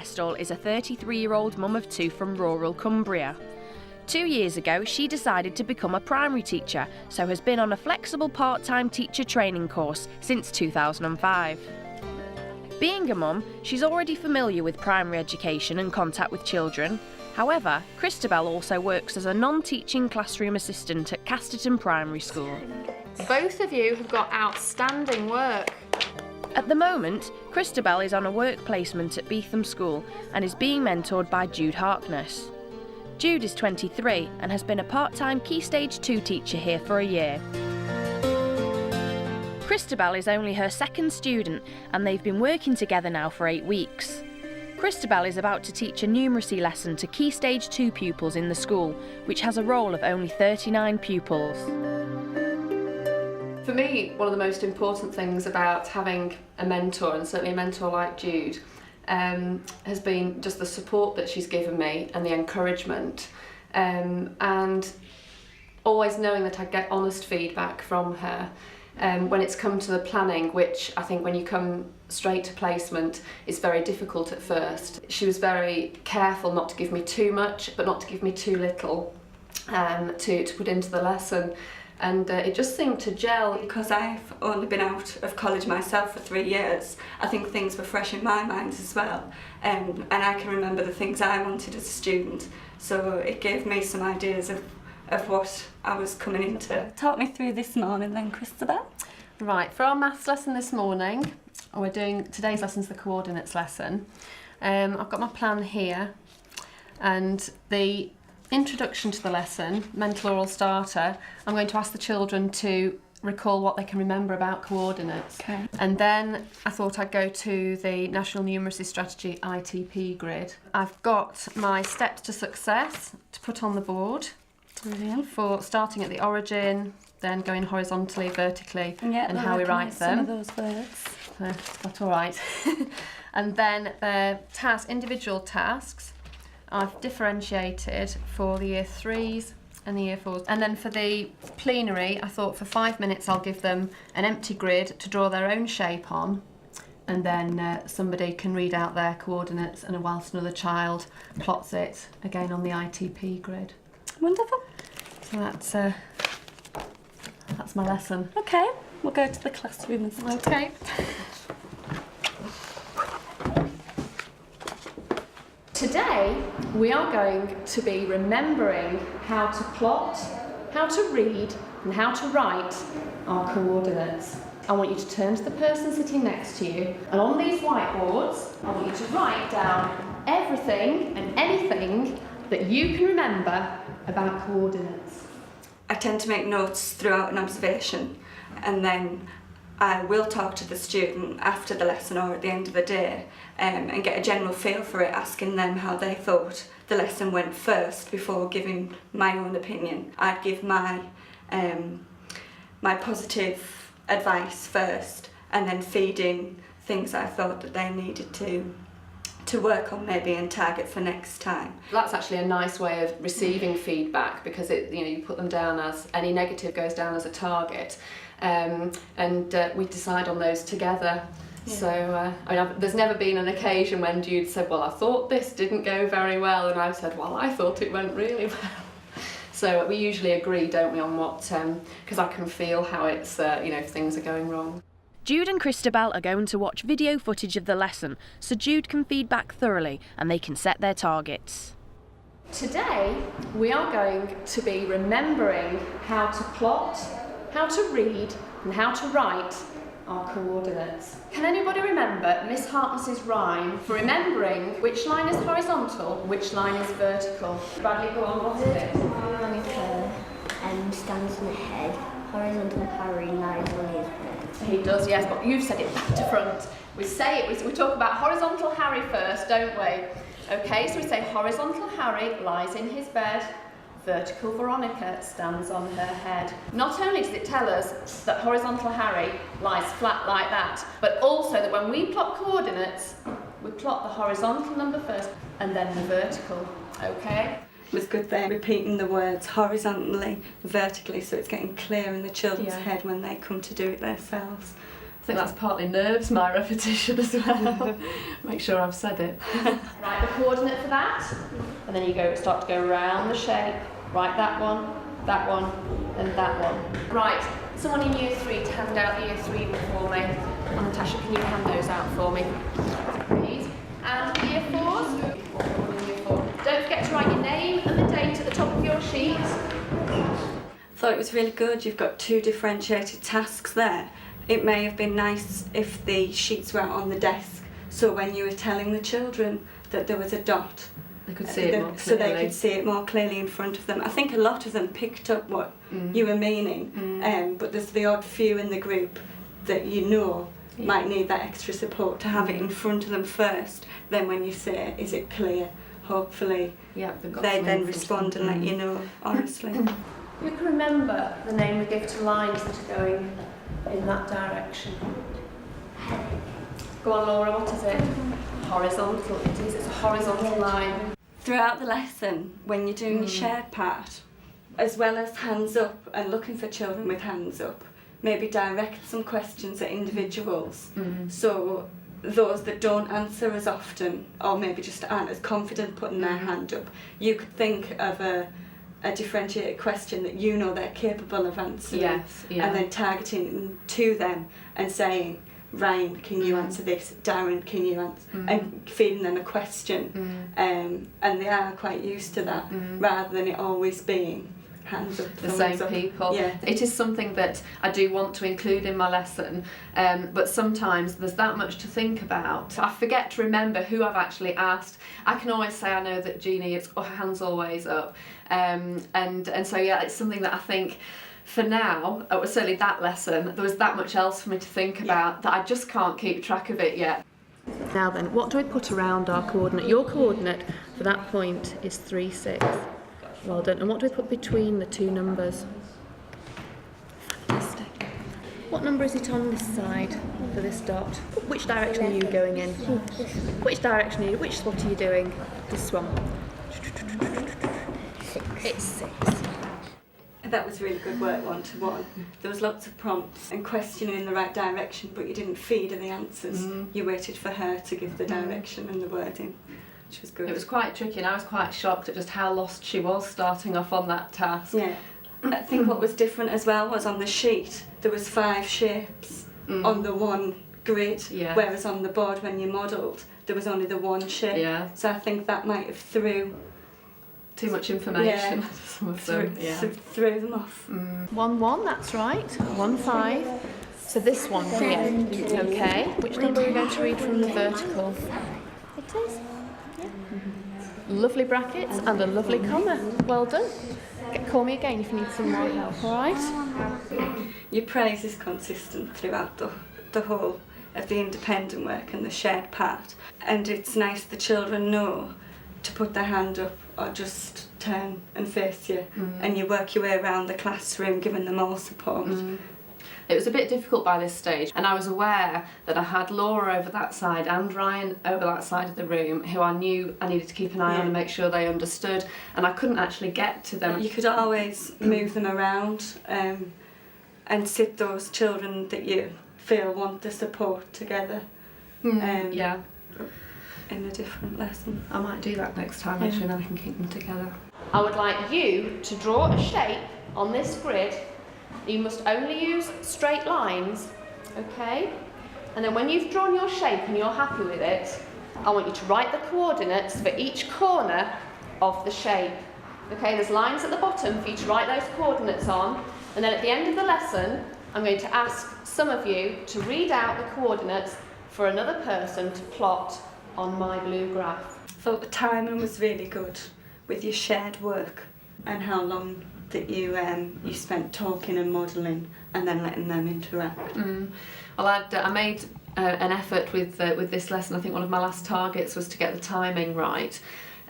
Westall is a 33-year-old mum of two from rural Cumbria. 2 years ago, she decided to become a primary teacher, so has been on a flexible part-time teacher training course since 2005. Being a mum, she's already familiar with primary education and contact with children. However, Christabel also works as a non-teaching classroom assistant at Casterton Primary School. Both of you have got outstanding work. At the moment, Christabel is on a work placement at Beetham School and is being mentored by Jude Harkness. Jude is 23 and has been a part-time Key Stage 2 teacher here for a year. Christabel is only her second student and they've been working together now for 8 weeks. Christabel is about to teach a numeracy lesson to Key Stage 2 pupils in the school, which has a roll of only 39 pupils. For me, one of the most important things about having a mentor, and certainly a mentor like Jude, has been just the support that she's given me and the encouragement, and always knowing that I get honest feedback from her. When it's come to the planning, which I think when you come straight to placement is very difficult at first. She was very careful not to give me too much, but not to give me too little to put into the lesson. And it just seemed to gel. Because I've only been out of college myself for 3 years, I think things were fresh in my mind as well. And I can remember the things I wanted as a student. So it gave me some ideas of what I was coming into. Talk me through this morning then, Christabel. Right, for our maths lesson this morning, we're doing today's lesson's the coordinates lesson. I've got my plan here, and the introduction to the lesson, mental oral starter, I'm going to ask the children to recall what they can remember about coordinates. Okay. And then I thought I'd go to the National Numeracy Strategy ITP grid. I've got my steps to success to put on the board. Brilliant. For starting at the origin, then going horizontally, vertically, Yeah, and how we write some of them. those words. That's all right. And then individual tasks, I've differentiated for the year 3s and the year 4s. And then for the plenary, I thought for 5 minutes I'll give them an empty grid to draw their own shape on, and then somebody can read out their coordinates, and whilst another child plots it again on the ITP grid. Wonderful. So that's my lesson. Okay, we'll go to the classroom instead. Okay. Today we are going to be remembering how to plot, how to read and how to write our coordinates. I want you to turn to the person sitting next to you, and on these whiteboards I want you to write down everything and anything that you can remember about coordinates. I tend to make notes throughout an observation, and then I will talk to the student after the lesson or at the end of the day and get a general feel for it, asking them how they thought the lesson went first before giving my own opinion. I'd give my positive advice first, and then feed in things I thought that they needed to work on maybe and target for next time. That's actually a nice way of receiving feedback, because you put them down as, any negative goes down as a target, and we decide on those together. Yeah. So there's never been an occasion when Jude said, well, I thought this didn't go very well, and I said, well, I thought it went really well. So we usually agree, don't we, on what, because I can feel how it's, if things are going wrong. Jude and Christabel are going to watch video footage of the lesson so Jude can feed back thoroughly and they can set their targets. Today we are going to be remembering how to plot, how to read and how to write our coordinates. Can anybody remember Miss Harkness's rhyme for remembering which line is horizontal, which line is vertical? Bradley, go on, what is it? Harmonica stands on the head, horizontal Harry lies on his head. He does, yes, but you've said it back to front. We talk about horizontal Harry first, don't we? Okay, so we say horizontal Harry lies in his bed, vertical Veronica stands on her head. Not only does it tell us that horizontal Harry lies flat like that, but also that when we plot coordinates, we plot the horizontal number first and then the vertical, okay? It was good there, repeating the words horizontally, vertically, so it's getting clear in the children's head when they come to do it themselves. I think that's partly nerves, my repetition as well. Make sure I've said it. Write the coordinate for that, and then you start to go around the shape. Write that one, and that one. Right, someone in year 3 to hand out the year 3 for me. And Natasha, can you hand those out for me, please? And year 4s. Year 4. Don't forget to write your name and the date at the top of your sheet. Thought it was really good. You've got 2 differentiated tasks there. It may have been nice if the sheets were out on the desk, so when you were telling the children that there was a dot, they could see it more clearly. So they could see it more clearly in front of them. I think a lot of them picked up what you were meaning, but there's the odd few in the group that might need that extra support to have it in front of them first. Then when you say, is it clear? Hopefully they then respond and let you know, honestly. You can remember the name we give to lines that are going in that direction. Go on, Laura, what is it? Horizontal. It is, it's a horizontal line. Throughout the lesson, when you're doing your shared part, as well as hands up and looking for children with hands up, maybe direct some questions at individuals. So those that don't answer as often, or maybe just aren't as confident putting their hand up, you could think of a differentiated question that they're capable of answering, and then targeting to them and saying, Ryan, can you answer this? Darren, can you answer? And feeding them a question. And they are quite used to that, rather than it always being hands up, the same up. People. Yeah. It is something that I do want to include in my lesson, but sometimes there's that much to think about. I forget to remember who I've actually asked. I can always say I know that Jeannie, it's her hands always up, and so it's something that I think for now, it was certainly that lesson, there was that much else for me to think about that I just can't keep track of it yet. Now then, what do I put around our coordinate? Your coordinate for that point is 3, 6. Well done. And what do we put between the 2 numbers? Fantastic. What number is it on this side for this dot? Which direction are you going in? Which direction are you? Which spot are you doing? This one. 6. It's 6. That was really good work, one-to-one. There was lots of prompts and questioning in the right direction, but you didn't feed her the answers. You waited for her to give the direction and the wording, which was good. It was quite tricky, and I was quite shocked at just how lost she was starting off on that task. Yeah. I think what was different as well was on the sheet, there was 5 shapes on the one grid, whereas on the board when you modelled, there was only the one shape. Yeah. So I think that might have threw too much information. Some of them. Threw them off. 1, 1, that's right. 1, 5. So this one here. Okay. Which number are we going to read from the vertical? It is. Lovely brackets and a lovely comma. Well done. Call me again if you need some more help, alright? Your praise is consistent throughout the whole of the independent work and the shared part. And it's nice the children know to put their hand up or just turn and face you, and you work your way around the classroom giving them all support. It was a bit difficult by this stage, and I was aware that I had Laura over that side and Ryan over that side of the room, who I knew I needed to keep an eye on and make sure they understood, and I couldn't actually get to them. You could always move them around and sit those children that you feel want the support together. In a different lesson. I might do that next time, actually, then I can keep them together. I would like you to draw a shape on this grid. You must only use straight lines, okay? And then when you've drawn your shape and you're happy with it, I want you to write the coordinates for each corner of the shape. Okay, there's lines at the bottom for you to write those coordinates on, and then at the end of the lesson, I'm going to ask some of you to read out the coordinates for another person to plot on my blue graph. I thought the timing was really good with your shared work and how long that you spent talking and modelling and then letting them interact. Well, I made an effort with this lesson. I think one of my last targets was to get the timing right.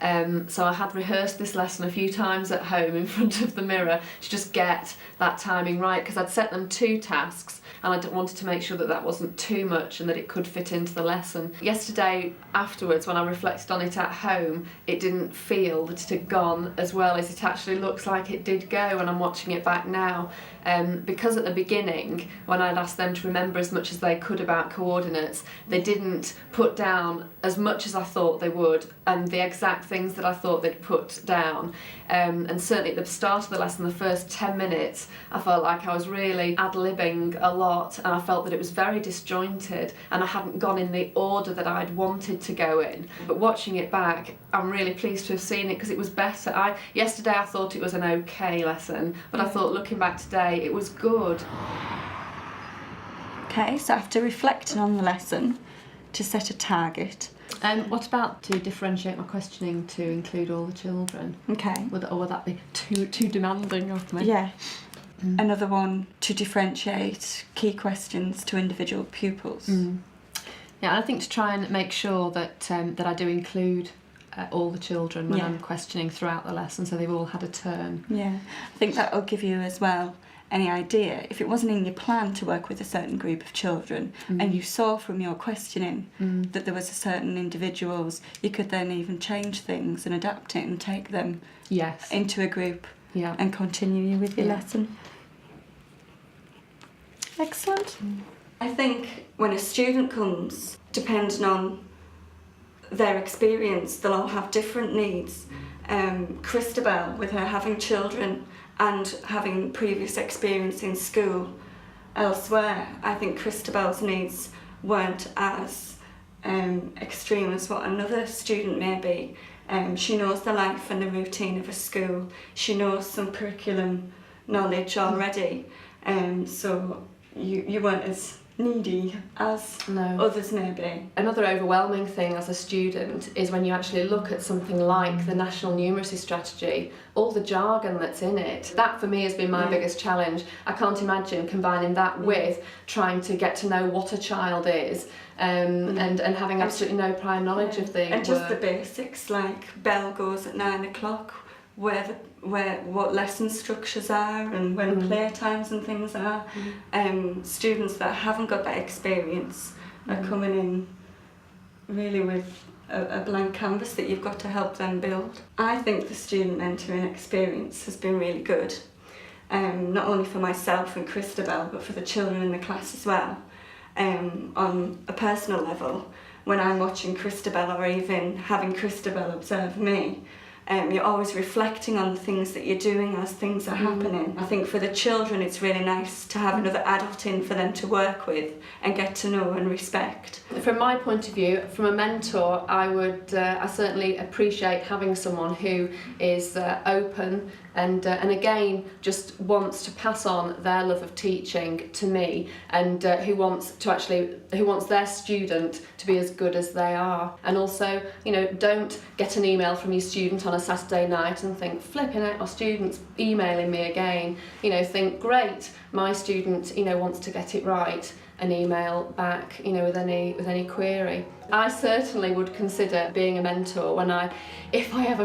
So I had rehearsed this lesson a few times at home in front of the mirror to just get that timing right, because I'd set them 2 tasks and I wanted to make sure that that wasn't too much and that it could fit into the lesson. Yesterday afterwards, when I reflected on it at home, it didn't feel that it had gone as well as it actually looks like it did go when I'm watching it back now. Because at the beginning, when I'd asked them to remember as much as they could about coordinates, they didn't put down as much as I thought they would and the exact things that I thought they'd put down. And certainly at the start of the lesson, the first 10 minutes, I felt like I was really ad-libbing a lot, and I felt that it was very disjointed and I hadn't gone in the order that I'd wanted to go in. But watching it back, I'm really pleased to have seen it because it was better. Yesterday I thought it was an okay lesson, but I thought looking back today it was good. Okay, so after reflecting on the lesson, to set a target. What about to differentiate my questioning to include all the children? Okay. Would that be too demanding of me? Yeah. Another one, to differentiate key questions to individual pupils. Yeah, I think to try and make sure that that I do include all the children when I'm questioning throughout the lesson, so they've all had a turn. Yeah, I think that will give you as well any idea. If it wasn't in your plan to work with a certain group of children and you saw from your questioning that there was a certain individuals, you could then even change things and adapt it and take them into a group and continue with your lesson. Excellent. I think when a student comes, depending on their experience, they'll all have different needs. Christabel, with her having children and having previous experience in school elsewhere, I think Christabel's needs weren't as extreme as what another student may be. She knows the life and the routine of a school. She knows some curriculum knowledge already, so you weren't as needy as others may be. Another overwhelming thing as a student is when you actually look at something like the National Numeracy Strategy, all the jargon that's in it. That for me has been my biggest challenge. I can't imagine combining that with trying to get to know what a child is and having absolutely no prior knowledge of the and just the basics, like bell goes at 9 o'clock, what lesson structures are and when playtimes and things are. Students that haven't got that experience are coming in really with a blank canvas that you've got to help them build. I think the student mentoring experience has been really good, not only for myself and Christabel but for the children in the class as well. On a personal level, when I'm watching Christabel or even having Christabel observe me, you're always reflecting on the things that you're doing as things are happening. I think for the children it's really nice to have another adult in for them to work with and get to know and respect. From my point of view, from a mentor, I certainly appreciate having someone who is open and again just wants to pass on their love of teaching to me, and who wants their student to be as good as they are. And also, don't get an email from your student on a Saturday night and think, flipping out, my student's emailing me again. Think, great, my student wants to get it right, and email back with any query. I certainly would consider being a mentor when I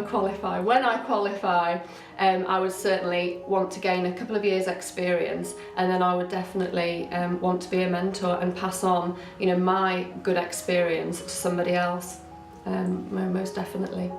qualify, I would certainly want to gain a couple of years experience, and then I would definitely want to be a mentor and pass on my good experience to somebody else, most definitely.